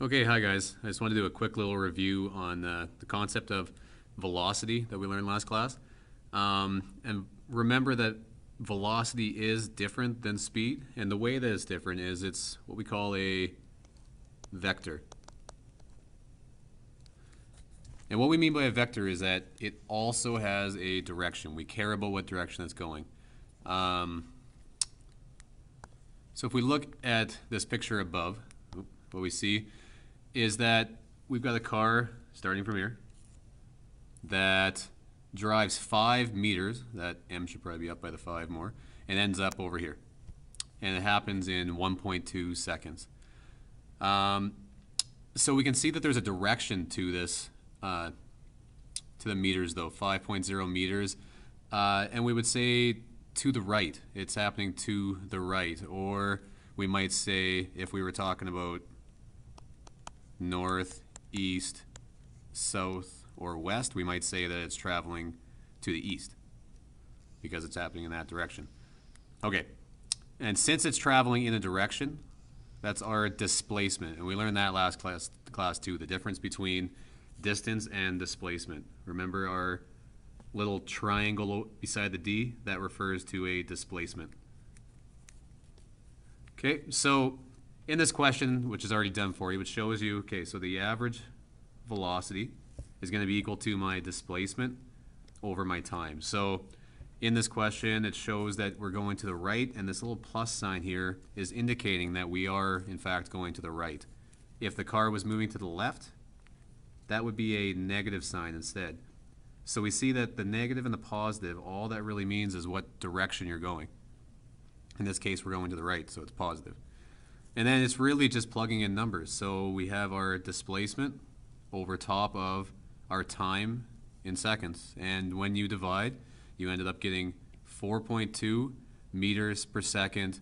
Okay, hi guys. I just want to do a quick little review on the concept of velocity that we learned last class. And remember that velocity is different than speed, and the way that it's different is it's what we call a vector. And what we mean by a vector is that it also has a direction. We care about what direction it's going. So if we look at this picture above, what we see is that we've got a car starting from here that drives 5 meters, that M should probably be up by the 5 more, and ends up over here. And it happens in 1.2 seconds. So we can see that there's a direction to this, to the meters though, 5.0 meters. And we would say to the right. It's happening to the right. Or we might say, if we were talking about north, east, south, or west, we might say that it's traveling to the east because it's happening in that direction. Okay, and since it's traveling in a direction, that's our displacement. And we learned that last class too, the difference between distance and displacement. Remember our little triangle beside the D? That refers to a displacement. Okay, so in this question, which is already done for you, which shows you, okay, so the average velocity is going to be equal to my displacement over my time. So in this question, it shows that we're going to the right, and this little plus sign here is indicating that we are, in fact, going to the right. If the car was moving to the left, that would be a negative sign instead. So we see that the negative and the positive, all that really means is what direction you're going. In this case, we're going to the right, so it's positive. And then it's really just plugging in numbers. So we have our displacement over top of our time in seconds. And when you divide, you ended up getting 4.2 meters per second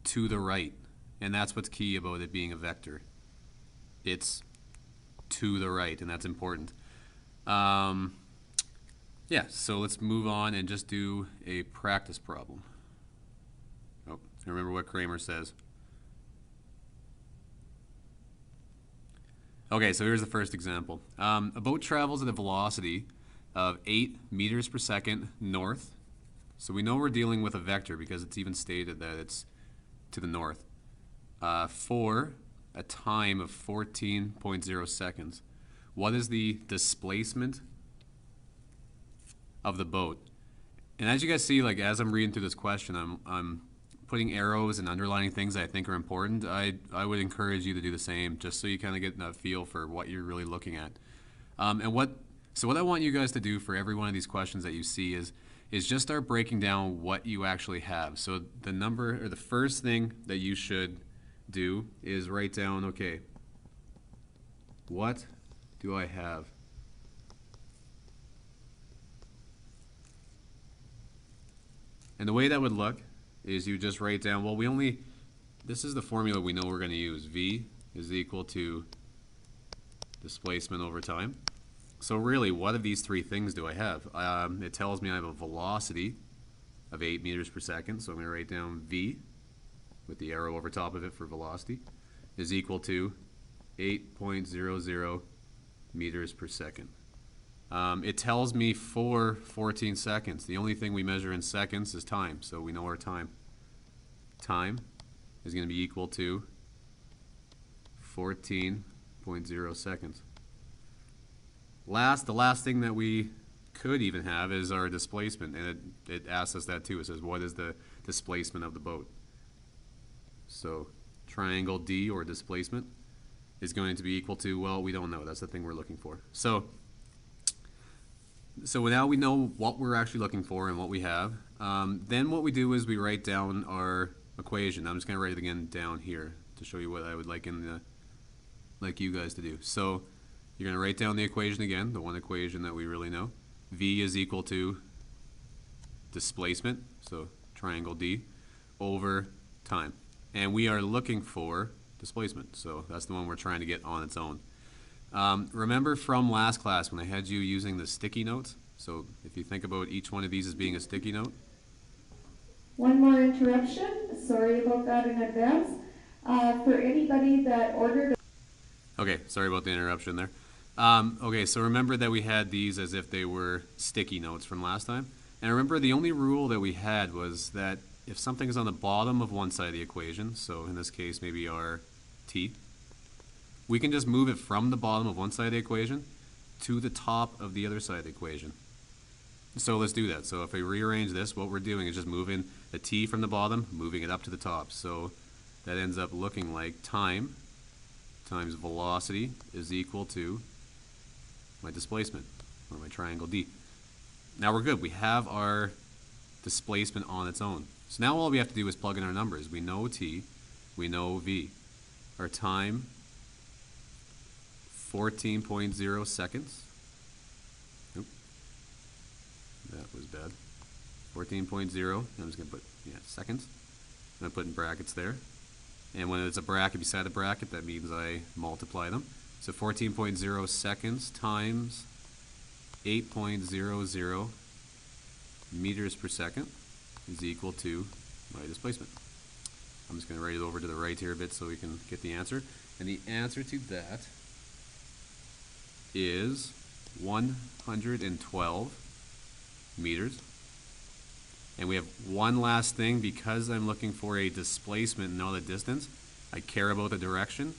to the right. And that's what's key about it being a vector. It's to the right, and that's important. Yeah, so let's move on and just do a practice problem. Oh, remember what Kramer says. Okay, so here's the first example. A boat travels at a velocity of 8 meters per second north. So we know we're dealing with a vector because it's even stated that it's to the north. For a time of 14.0 seconds. What is the displacement of the boat? And as you guys see, like as I'm reading through this question, I'm putting arrows and underlining things that I think are important. I would encourage you to do the same, just so you kind of get a feel for what you're really looking at. So what I want you guys to do for every one of these questions that you see is just start breaking down what you actually have. So the number, or the first thing that you should do is write down, okay, what do I have? And the way that would look is you just write down, well, this is the formula we know we're going to use. V is equal to displacement over time. So really, what of these three things do I have? It tells me I have a velocity of 8 meters per second, so I'm going to write down V with the arrow over top of it for velocity is equal to 8.00 meters per second. It tells me for 14 seconds. The only thing we measure in seconds is time, so we know our time. Time is going to be equal to 14.0 seconds. The last thing that we could even have is our displacement, and it asks us that too. It says, what is the displacement of the boat? So triangle D, or displacement, is going to be equal to, well, we don't know. That's the thing we're looking for. So now we know what we're actually looking for and what we have. Then what we do is we write down our equation. I'm just going to write it again down here to show you what I would like you guys to do. So you're going to write down the equation again, the one equation that we really know. V is equal to displacement, so triangle D, over time. And we are looking for displacement, so that's the one we're trying to get on its own. Remember from last class when I had you using the sticky notes? So if you think about each one of these as being a sticky note. One more interruption. Sorry about that in advance. For anybody that ordered Okay, sorry about the interruption there. Okay, so remember that we had these as if they were sticky notes from last time. And remember the only rule that we had was that if something is on the bottom of one side of the equation, so in this case maybe our t, we can just move it from the bottom of one side of the equation to the top of the other side of the equation. So let's do that. So if we rearrange this, what we're doing is just moving the t from the bottom, moving it up to the top. So that ends up looking like time times velocity is equal to my displacement, or my triangle D. Now we're good. We have our displacement on its own. So now all we have to do is plug in our numbers. We know t, we know v. Our time, 14.0 seconds. Oop. That was bad. 14.0, I'm just going to put, seconds. I'm going to put in brackets there. And when it's a bracket beside a bracket, that means I multiply them. So 14.0 seconds times 8.00 meters per second is equal to my displacement. I'm just going to write it over to the right here a bit so we can get the answer. And the answer to that is 112 meters. And we have one last thing. Because I'm looking for a displacement and not a distance, I care about the direction.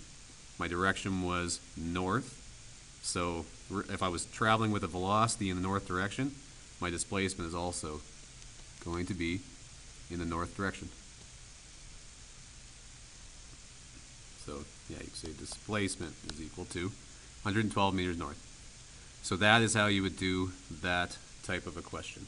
My direction was north. So if I was traveling with a velocity in the north direction, my displacement is also going to be in the north direction. So yeah, you can say displacement is equal to 112 meters north. So that is how you would do that type of a question.